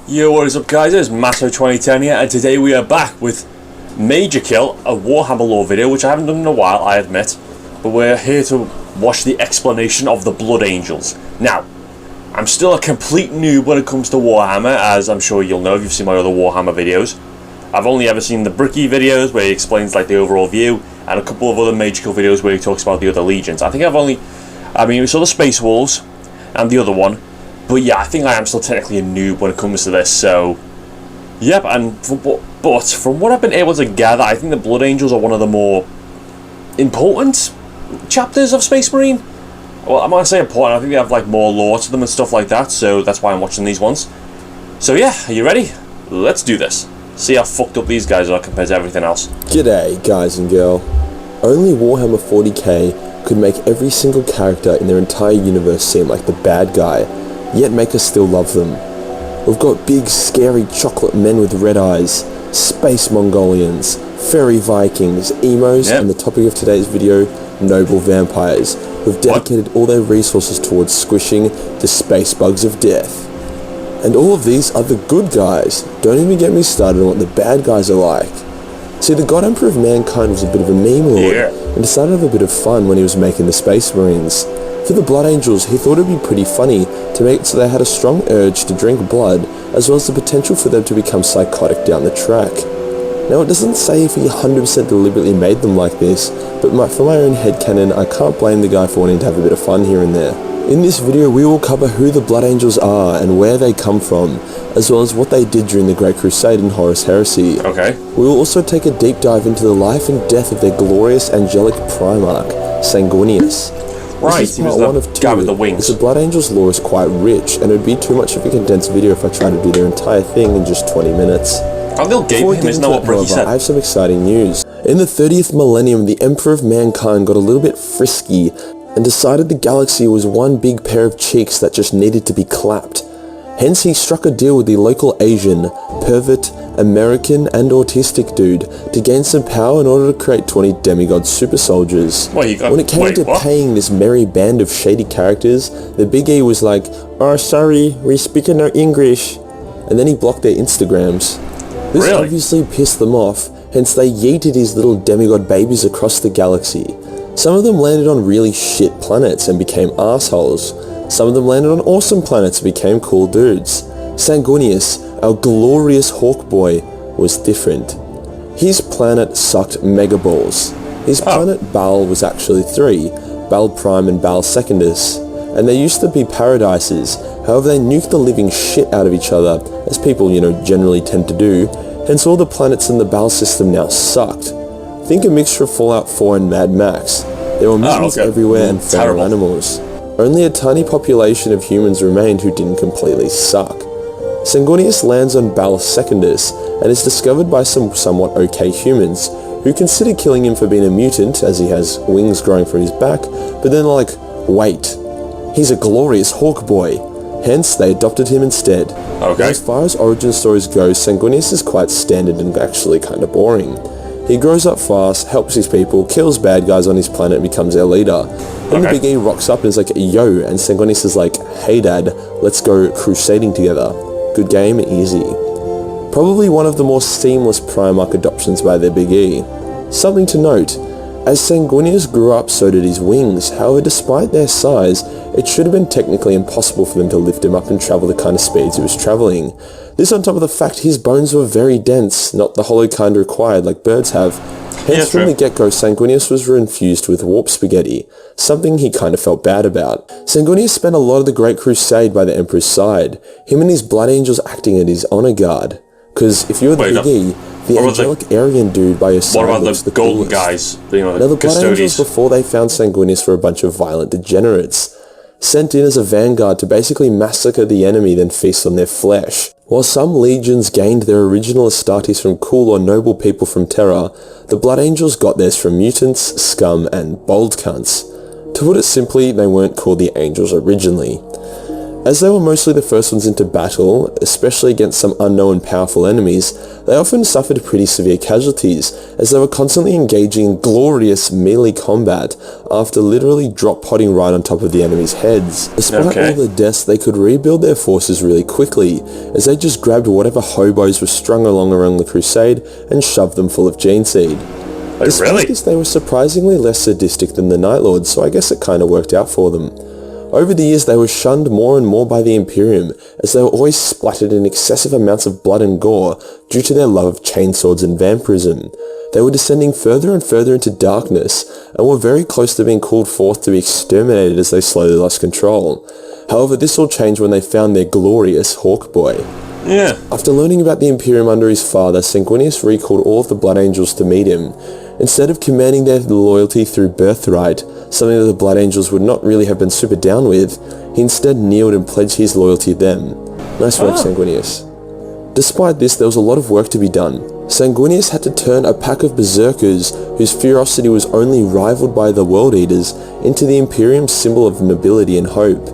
Yo, what is up guys, it's Masso2010 here, and today we are back with Major Kill, a Warhammer lore video, which I haven't done in a while, I admit, but we're here to watch the explanation of the Blood Angels. Now, I'm still a complete noob when it comes to Warhammer, as I'm sure you'll know if you've seen my other Warhammer videos. I've only ever seen the RWBY videos, where he explains like the overall view, and a couple of other Major Kill videos where he talks about the other legions. We saw the Space Wolves, and the other one. But yeah, I think I am still technically a noob when it comes to this, so... Yep, but from what I've been able to gather, I think the Blood Angels are one of the more important chapters of Space Marine. Well, I'm going to say important, I think they have like more lore to them and stuff like that, so that's why I'm watching these ones. So yeah, are you ready? Let's do this. See how fucked up these guys are compared to everything else. G'day, guys and girl. Only Warhammer 40k could make every single character in their entire universe seem like the bad guy, yet make us still love them. We've got big, scary chocolate men with red eyes, space Mongolians, fairy Vikings, emos, and the topic of today's video, noble vampires, who've dedicated all their resources towards squishing the space bugs of death. And all of these are the good guys. Don't even get me started on what the bad guys are like. See, the God Emperor of Mankind was a bit of a meme lord, and decided to have a bit of fun when he was making the Space Marines. For the Blood Angels, he thought it would be pretty funny to make it so they had a strong urge to drink blood, as well as the potential for them to become psychotic down the track. Now, it doesn't say if he 100% deliberately made them like this, but for my own headcanon, I can't blame the guy for wanting to have a bit of fun here and there. In this video, we will cover who the Blood Angels are and where they come from, as well as what they did during the Great Crusade and Horus Heresy. Okay. We will also take a deep dive into the life and death of their glorious angelic Primarch, Sanguinius. Right, he was the guy with the wings. The Blood Angels lore is quite rich, and it would be too much of a condensed video if I tried to do their entire thing in just 20 minutes. Oh, they'll game him, isn't that what Bricky said? I have some exciting news. In the 30th millennium, the Emperor of Mankind got a little bit frisky, and decided the galaxy was one big pair of cheeks that just needed to be clapped. Hence he struck a deal with the local Asian, pervert, American and autistic dude to gain some power in order to create 20 demigod super soldiers. When it came to paying this merry band of shady characters, the Big E was like, "Oh sorry, we speak no English," and then he blocked their Instagrams. This obviously pissed them off, hence they yeeted his little demigod babies across the galaxy. Some of them landed on really shit planets and became assholes. Some of them landed on awesome planets and became cool dudes. Sanguinius, our glorious hawk boy, was different. His planet sucked megaballs. His planet Baal was actually 3, Baal Prime and Baal Secundus, and they used to be paradises. However, they nuked the living shit out of each other, as people, generally tend to do, hence all the planets in the Baal system now sucked. Think a mixture of Fallout 4 and Mad Max. There were mutants everywhere and feral animals. Only a tiny population of humans remained who didn't completely suck. Sanguinius lands on Baal Secundus and is discovered by some somewhat okay humans, who consider killing him for being a mutant as he has wings growing from his back, but then like, wait, he's a glorious hawk boy. Hence, they adopted him instead. As far as origin stories go, Sanguinius is quite standard and actually kinda boring. He grows up fast, helps his people, kills bad guys on his planet and becomes their leader. Then the Big E rocks up and is like, "Yo," and Sanguinius is like, "Hey dad, let's go crusading together." Good game, easy. Probably one of the more seamless Primarch adoptions by their Big E. Something to note, as Sanguinius grew up so did his wings, however despite their size, it should have been technically impossible for them to lift him up and travel the kind of speeds he was travelling. This on top of the fact his bones were very dense, not the hollow kind required like birds have. Hence from the get-go, Sanguinius was infused with warp spaghetti, something he kind of felt bad about. Sanguinius spent a lot of the Great Crusade by the Emperor's side, him and his Blood Angels acting at his honor guard. Because if you're the Big E, the angelic Aryan dude by your side looks the golden guys? Now the Blood Angels before they found Sanguinius were a bunch of violent degenerates, sent in as a vanguard to basically massacre the enemy then feast on their flesh. While some legions gained their original Astartes from cool or noble people from Terra, the Blood Angels got theirs from mutants, scum, and bold cunts. To put it simply, they weren't called the Angels originally. As they were mostly the first ones into battle, especially against some unknown powerful enemies, they often suffered pretty severe casualties, as they were constantly engaging in glorious melee combat after literally drop-potting right on top of the enemy's heads. Despite all the deaths, they could rebuild their forces really quickly, as they just grabbed whatever hobos were strung along around the crusade and shoved them full of gene seed. Despite this, they were surprisingly less sadistic than the Night Lords, so I guess it kinda worked out for them. Over the years, they were shunned more and more by the Imperium, as they were always splattered in excessive amounts of blood and gore due to their love of chainswords and vampirism. They were descending further and further into darkness, and were very close to being called forth to be exterminated as they slowly lost control. However, this all changed when they found their glorious Hawkboy. After learning about the Imperium under his father, Sanguinius recalled all of the Blood Angels to meet him. Instead of commanding their loyalty through birthright, something that the Blood Angels would not really have been super down with, he instead kneeled and pledged his loyalty to them. Nice work, Sanguinius. Despite this, there was a lot of work to be done. Sanguinius had to turn a pack of berserkers, whose ferocity was only rivaled by the World Eaters, into the Imperium's symbol of nobility and hope.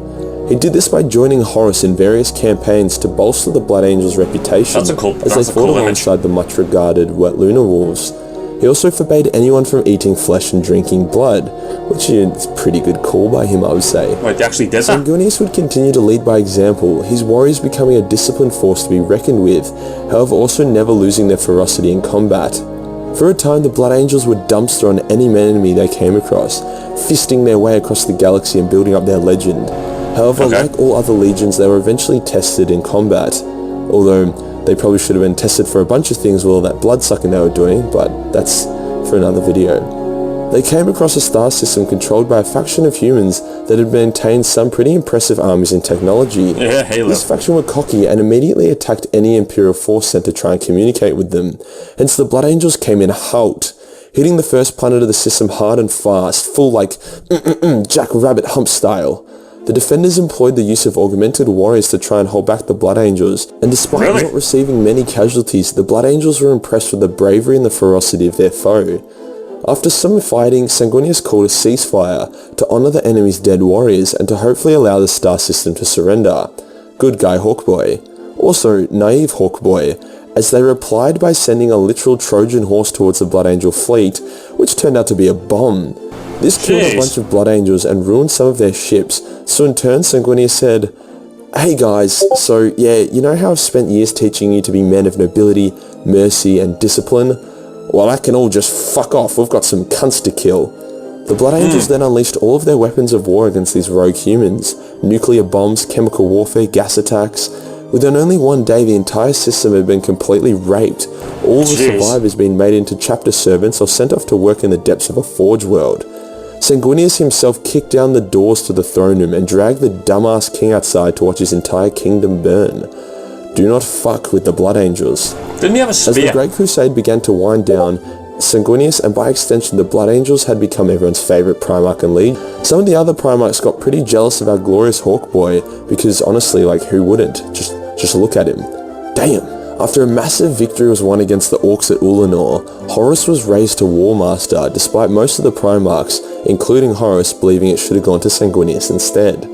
He did this by joining Horus in various campaigns to bolster the Blood Angels' reputation, as they fought alongside the much regarded Wet Lunar Wolves. He also forbade anyone from eating flesh and drinking blood, which is a pretty good call by him, I would say. Wait, they actually did that? Sanguinius would continue to lead by example, his warriors becoming a disciplined force to be reckoned with, however also never losing their ferocity in combat. For a time, the Blood Angels would dumpster on any enemy they came across, fisting their way across the galaxy and building up their legend. However, like all other legions, they were eventually tested in combat, although they probably should have been tested for a bunch of things with all that blood sucking they were doing, but that's for another video. They came across a star system controlled by a faction of humans that had maintained some pretty impressive armies and technology. This faction were cocky and immediately attacked any Imperial force sent to try and communicate with them, hence the Blood Angels came in halt, hitting the first planet of the system hard and fast, full like Jack Rabbit hump style. The defenders employed the use of augmented warriors to try and hold back the Blood Angels, and despite not receiving many casualties, the Blood Angels were impressed with the bravery and the ferocity of their foe. After some fighting, Sanguinius called a ceasefire to honour the enemy's dead warriors and to hopefully allow the star system to surrender. Good guy Hawkboy. Also, naive Hawkboy, as they replied by sending a literal Trojan horse towards the Blood Angel fleet, which turned out to be a bomb. This killed a bunch of Blood Angels and ruined some of their ships, so in turn Sanguinius said, "Hey guys, so yeah, you know how I've spent years teaching you to be men of nobility, mercy and discipline? Well, that can all just fuck off, we've got some cunts to kill." The Blood Angels then unleashed all of their weapons of war against these rogue humans, nuclear bombs, chemical warfare, gas attacks. Within only one day, the entire system had been completely raped, all the survivors being made into chapter servants or sent off to work in the depths of a forge world. Sanguinius himself kicked down the doors to the throne room and dragged the dumbass king outside to watch his entire kingdom burn. Do not fuck with the Blood Angels. Didn't he have a spear? As the Great Crusade began to wind down, Sanguinius and by extension the Blood Angels had become everyone's favourite Primarch and lead. Some of the other Primarchs got pretty jealous of our glorious Hawkboy because honestly, like, who wouldn't? Just look at him. Damn. After a massive victory was won against the Orcs at Ulanor, Horus was raised to War Master, despite most of the Primarchs, including Horus, believing it should have gone to Sanguinius instead.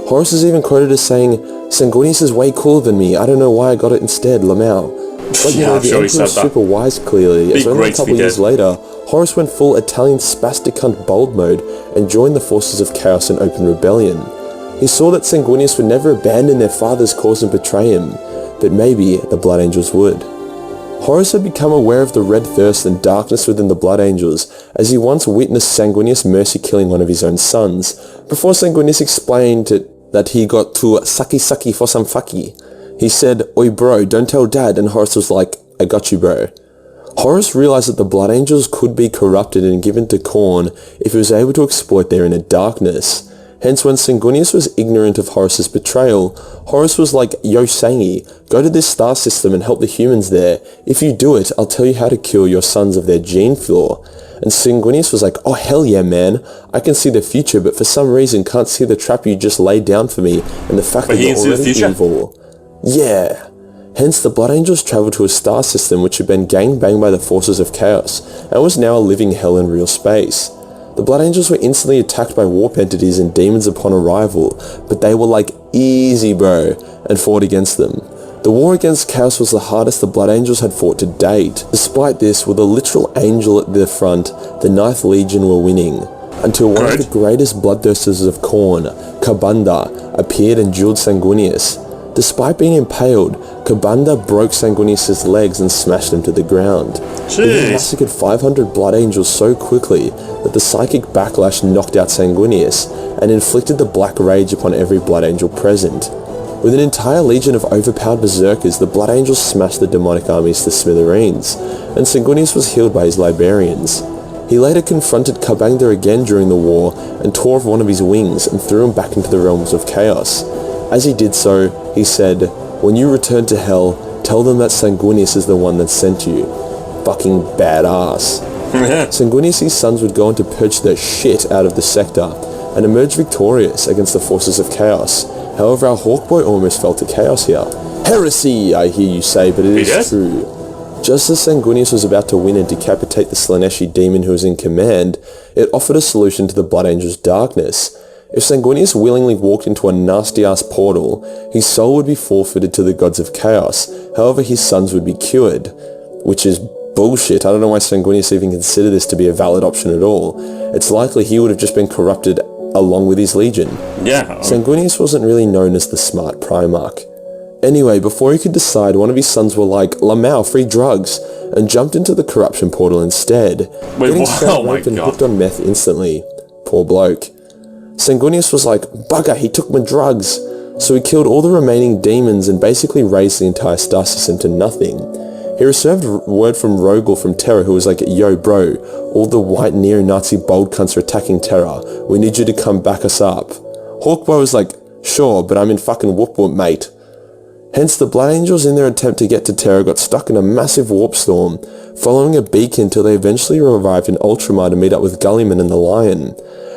Horus is even quoted as saying, "Sanguinius is way cooler than me, I don't know why I got it instead, Lamau." But you know, the Emperor was super wise clearly, as only a couple years later, Horus went full Italian spastic cunt bold mode and joined the forces of Chaos and open rebellion. He saw that Sanguinius would never abandon their father's cause and betray him, but maybe the Blood Angels would. Horus had become aware of the red thirst and darkness within the Blood Angels, as he once witnessed Sanguinius mercy killing one of his own sons, before Sanguinius explained that he got to sucky for some fucky. He said, "Oi bro, don't tell dad," and Horus was like, "I got you bro." Horus realized that the Blood Angels could be corrupted and given to Khorne if he was able to exploit their inner darkness. Hence, when Sanguinius was ignorant of Horus's betrayal, Horus was like, "Yo Sangi, go to this star system and help the humans there. If you do it, I'll tell you how to cure your sons of their gene flaw." And Sanguinius was like, "Oh hell yeah man, I can see the future, but for some reason can't see the trap you just laid down for me and the fact that you're already evil." Yeah. Hence, the Blood Angels travelled to a star system which had been gangbanged by the forces of Chaos, and was now a living hell in real space. The Blood Angels were instantly attacked by warp entities and demons upon arrival, but they were like easy bro, and fought against them. The war against Chaos was the hardest the Blood Angels had fought to date. Despite this, with a literal angel at their front, the 9th Legion were winning. Until one of the greatest bloodthirsters of Khorne, Ka'Bandha, appeared and dueled Sanguinius. Despite being impaled, Ka'Bandha broke Sanguinius' legs and smashed him to the ground. He massacred 500 Blood Angels so quickly that the psychic backlash knocked out Sanguinius and inflicted the Black Rage upon every Blood Angel present. With an entire legion of overpowered berserkers, the Blood Angels smashed the demonic armies to smithereens, and Sanguinius was healed by his Liberians. He later confronted Ka'Bandha again during the war and tore off one of his wings and threw him back into the realms of chaos. As he did so, he said, "When you return to hell, tell them that Sanguinius is the one that sent you." Fucking badass. Sanguinius' sons would go on to purge the shit out of the sector and emerge victorious against the forces of chaos. However, our Hawkboy almost fell to chaos here. Heresy, I hear you say, but it is true. Just as Sanguinius was about to win and decapitate the Slaaneshi demon who was in command, it offered a solution to the Blood Angel's darkness. If Sanguinius willingly walked into a nasty-ass portal, his soul would be forfeited to the gods of chaos. However, his sons would be cured. Which is bullshit. I don't know why Sanguinius even considered this to be a valid option at all. It's likely he would have just been corrupted along with his legion. Yeah. Sanguinius wasn't really known as the smart Primarch. Anyway, before he could decide, one of his sons were like, "Lamau, free drugs," and jumped into the corruption portal instead. Wait, getting oh my and god. hooked on meth instantly. Poor bloke. Sanguinius was like, "Bugger, he took my drugs." So he killed all the remaining demons and basically razed the entire star system to nothing. He received word from Rogel from Terra, who was like, "Yo bro, all the white neo-Nazi bold cunts are attacking Terra. We need you to come back us up." Hawkboy was like, "Sure, but I'm in fucking whoop whoop, mate." Hence, the Blood Angels in their attempt to get to Terra got stuck in a massive warp storm, following a beacon until they eventually arrived in Ultramar to meet up with Gulliman and the Lion.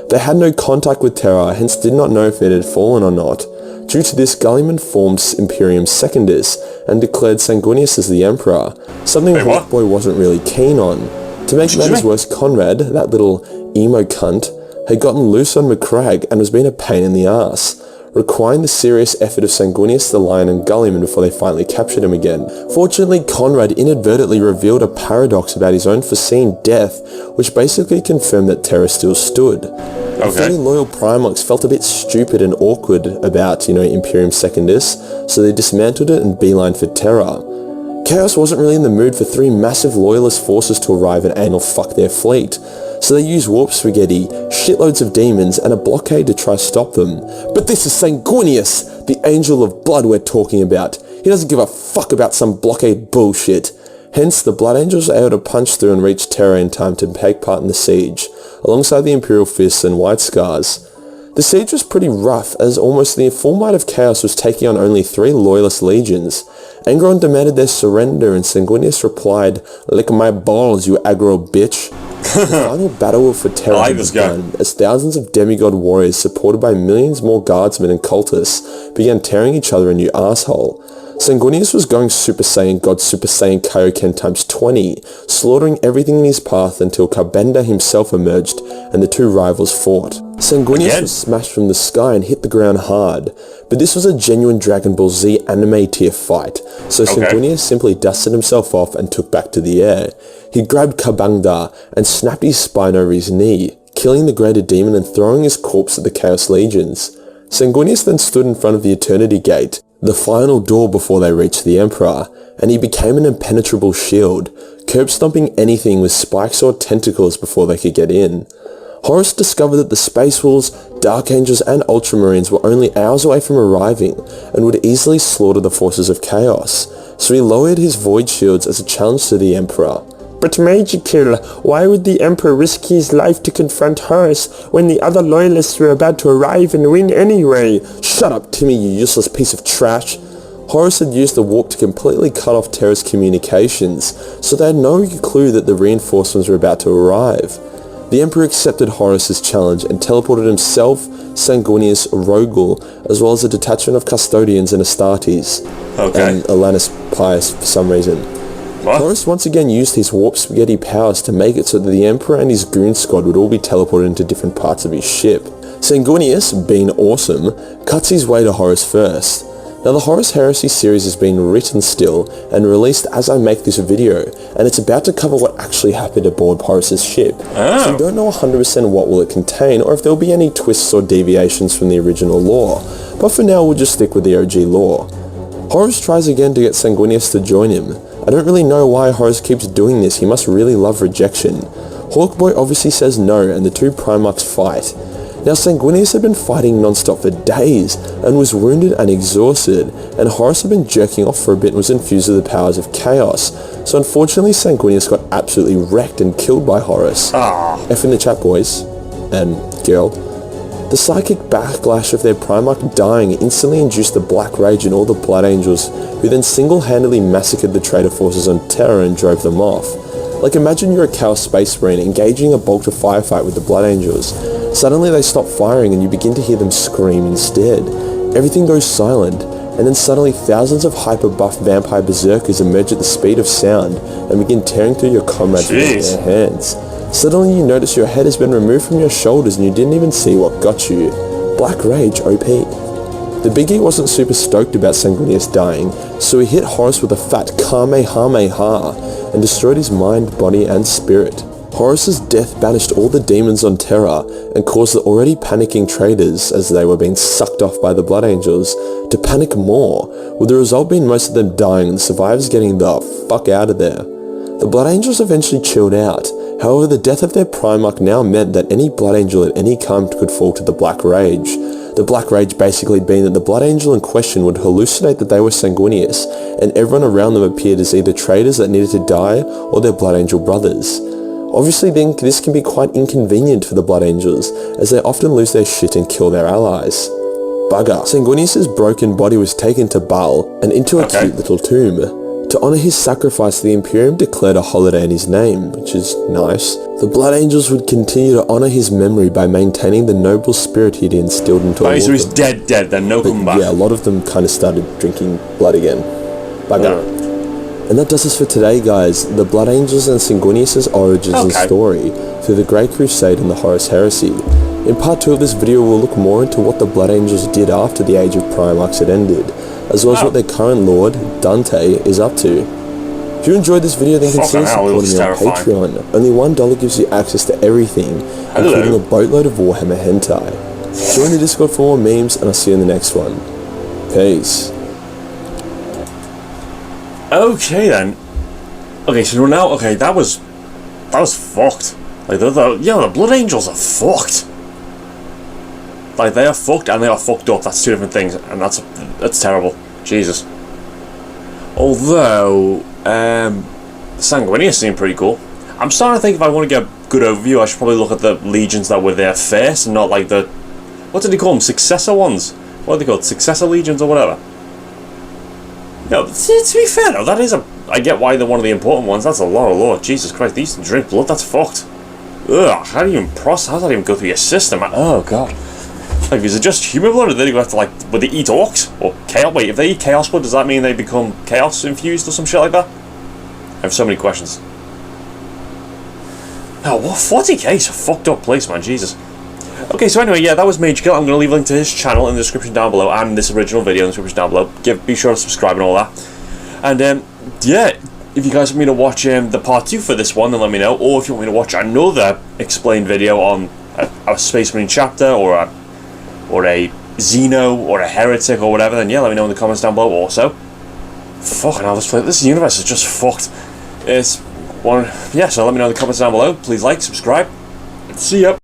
They had no contact with Terra, hence did not know if it had fallen or not. Due to this, Gulliman formed Imperium Secundus and declared Sanguinius as the Emperor, something Hawkboy wasn't really keen on. To make matters worse, Conrad, that little emo cunt, had gotten loose on McCragg and was being a pain in the ass, requiring the serious effort of Sanguinius, the Lion and Gulliman before they finally captured him again. Fortunately, Conrad inadvertently revealed a paradox about his own foreseen death, which basically confirmed that Terra still stood. The fairly loyal Primarchs felt a bit stupid and awkward about, Imperium Secundus, so they dismantled it and beelined for Terra. Chaos wasn't really in the mood for 3 massive loyalist forces to arrive and anal fuck their fleet, so they used warp spaghetti, shitloads of demons, and a blockade to try to stop them. But this is Sanguinius, the Angel of Blood we're talking about. He doesn't give a fuck about some blockade bullshit. Hence, the Blood Angels were able to punch through and reach Terra in time to take part in the siege, alongside the Imperial Fists and White Scars. The siege was pretty rough, as almost the full might of Chaos was taking on only 3 loyalist legions. Angron demanded their surrender, and Sanguinius replied, "Lick my balls, you aggro bitch." The final battle for Terra began, as thousands of demigod warriors, supported by millions more guardsmen and cultists, began tearing each other a new asshole. Sanguinius was going Super Saiyan God Super Saiyan Kaioken times 20, slaughtering everything in his path until Ka'Bandha himself emerged and the 2 rivals fought. Sanguinius was smashed from the sky and hit the ground hard, but this was a genuine Dragon Ball Z anime tier fight, so Sanguinius simply dusted himself off and took back to the air. He grabbed Ka'Bandha and snapped his spine over his knee, killing the greater demon and throwing his corpse at the Chaos Legions. Sanguinius then stood in front of the Eternity Gate, the final door before they reached the Emperor, and he became an impenetrable shield, curb-stomping anything with spikes or tentacles before they could get in. Horus discovered that the Space Wolves, Dark Angels and Ultramarines were only hours away from arriving and would easily slaughter the forces of Chaos, so he lowered his Void Shields as a challenge to the Emperor. "But Major Kill, why would the Emperor risk his life to confront Horus when the other loyalists were about to arrive and win anyway?" "Shut up, Timmy, you useless piece of trash." Horus had used the warp to completely cut off Terra's communications, so they had no clue that the reinforcements were about to arrive. The Emperor accepted Horus's challenge and teleported himself, Sanguinius, Rogel, as well as a detachment of Custodians and Astartes, and Alanis Pius for some reason. Horus once again used his warp spaghetti powers to make it so that the Emperor and his goon squad would all be teleported into different parts of his ship. Sanguinius, being awesome, cuts his way to Horus first. Now the Horus Heresy series is being written still and released as I make this video, and it's about to cover what actually happened aboard Horus's ship. So we don't know 100% what will it contain or if there will be any twists or deviations from the original lore, but for now we'll just stick with the OG lore. Horus tries again to get Sanguinius to join him. I don't really know why Horus keeps doing this, he must really love rejection. Hawkboy obviously says no and the two Primarchs fight. Now Sanguinius had been fighting non-stop for days and was wounded and exhausted, and Horus had been jerking off for a bit and was infused with the powers of chaos. So unfortunately Sanguinius got absolutely wrecked and killed by Horus. F in the chat, boys and girl. The psychic backlash of their Primarch dying instantly induced the Black Rage in all the Blood Angels, who then single-handedly massacred the traitor forces on Terra and drove them off. Like, imagine you're a Chaos Space Marine engaging a bolter firefight with the Blood Angels. Suddenly they stop firing and you begin to hear them scream instead. Everything goes silent, and then suddenly thousands of hyper-buff vampire berserkers emerge at the speed of sound and begin tearing through your comrades with their hands. Suddenly you notice your head has been removed from your shoulders and you didn't even see what got you. Black Rage OP. The Big E wasn't super stoked about Sanguinius dying, so he hit Horus with a fat Kamehameha and destroyed his mind, body and spirit. Horus's death banished all the demons on Terra and caused the already panicking traders, as they were being sucked off by the Blood Angels, to panic more, with the result being most of them dying and the survivors getting the fuck out of there. The Blood Angels eventually chilled out. However, the death of their Primarch now meant that any Blood Angel at any time could fall to the Black Rage. The Black Rage basically being that the Blood Angel in question would hallucinate that they were Sanguinius, and everyone around them appeared as either traitors that needed to die or their Blood Angel brothers. Obviously then, this can be quite inconvenient for the Blood Angels, as they often lose their shit and kill their allies. Bugger. Sanguinius' broken body was taken to Baal and into a cute little tomb. To honour his sacrifice, the Imperium declared a holiday in his name, which is nice. The Blood Angels would continue to honour his memory by maintaining the noble spirit he'd instilled into all of them. So he's dead, then no coming back. Yeah, a lot of them kind of started drinking blood again. Bugger. And that does us for today, guys. The Blood Angels and Sanguinius' origins and story through the Great Crusade and the Horus Heresy. In part 2 of this video, we'll look more into what the Blood Angels did after the Age of Primarchs had ended, as well as what their current lord, Dante, is up to. If you enjoyed this video, then consider supporting me on Patreon. Only $1 gives you access to everything, including a boatload of Warhammer hentai. Join the Discord for more memes, and I'll see you in the next one. Peace. Okay then. Okay, so now, that was fucked. Like, the Blood Angels are fucked. Like, they are fucked and they are fucked up. That's two different things, and that's terrible. Jesus. Although, Sanguinius seemed pretty cool. I'm starting to think if I want to get a good overview, I should probably look at the legions that were there first, and not like the... What did they call them? Successor ones? What are they called? Successor legions or whatever? No, to be fair though, that is I get why they're one of the important ones. That's a lot of lore. Jesus Christ, they used to drink blood. That's fucked. Ugh, how do you even process? How does that even go through your system? Oh god. Like, is it just human blood, or do they have to, like, would they eat orcs? Or chaos? Wait, if they eat chaos blood, does that mean they become chaos infused or some shit like that? I have so many questions. Oh, what? 40k is a fucked up place, man. Jesus. Okay, so anyway, yeah, that was Major Kill. I'm going to leave a link to his channel in the description down below, and this original video in the description down below. Be sure to subscribe and all that. And, yeah, if you guys want me to watch the part 2 for this one, then let me know. Or if you want me to watch another explained video on a Space Marine chapter, or a Xeno, or a Heretic, or whatever, then yeah, let me know in the comments down below also. Fucking hell, this universe is just fucked. It's one... Yeah, so let me know in the comments down below. Please like, subscribe, and see ya.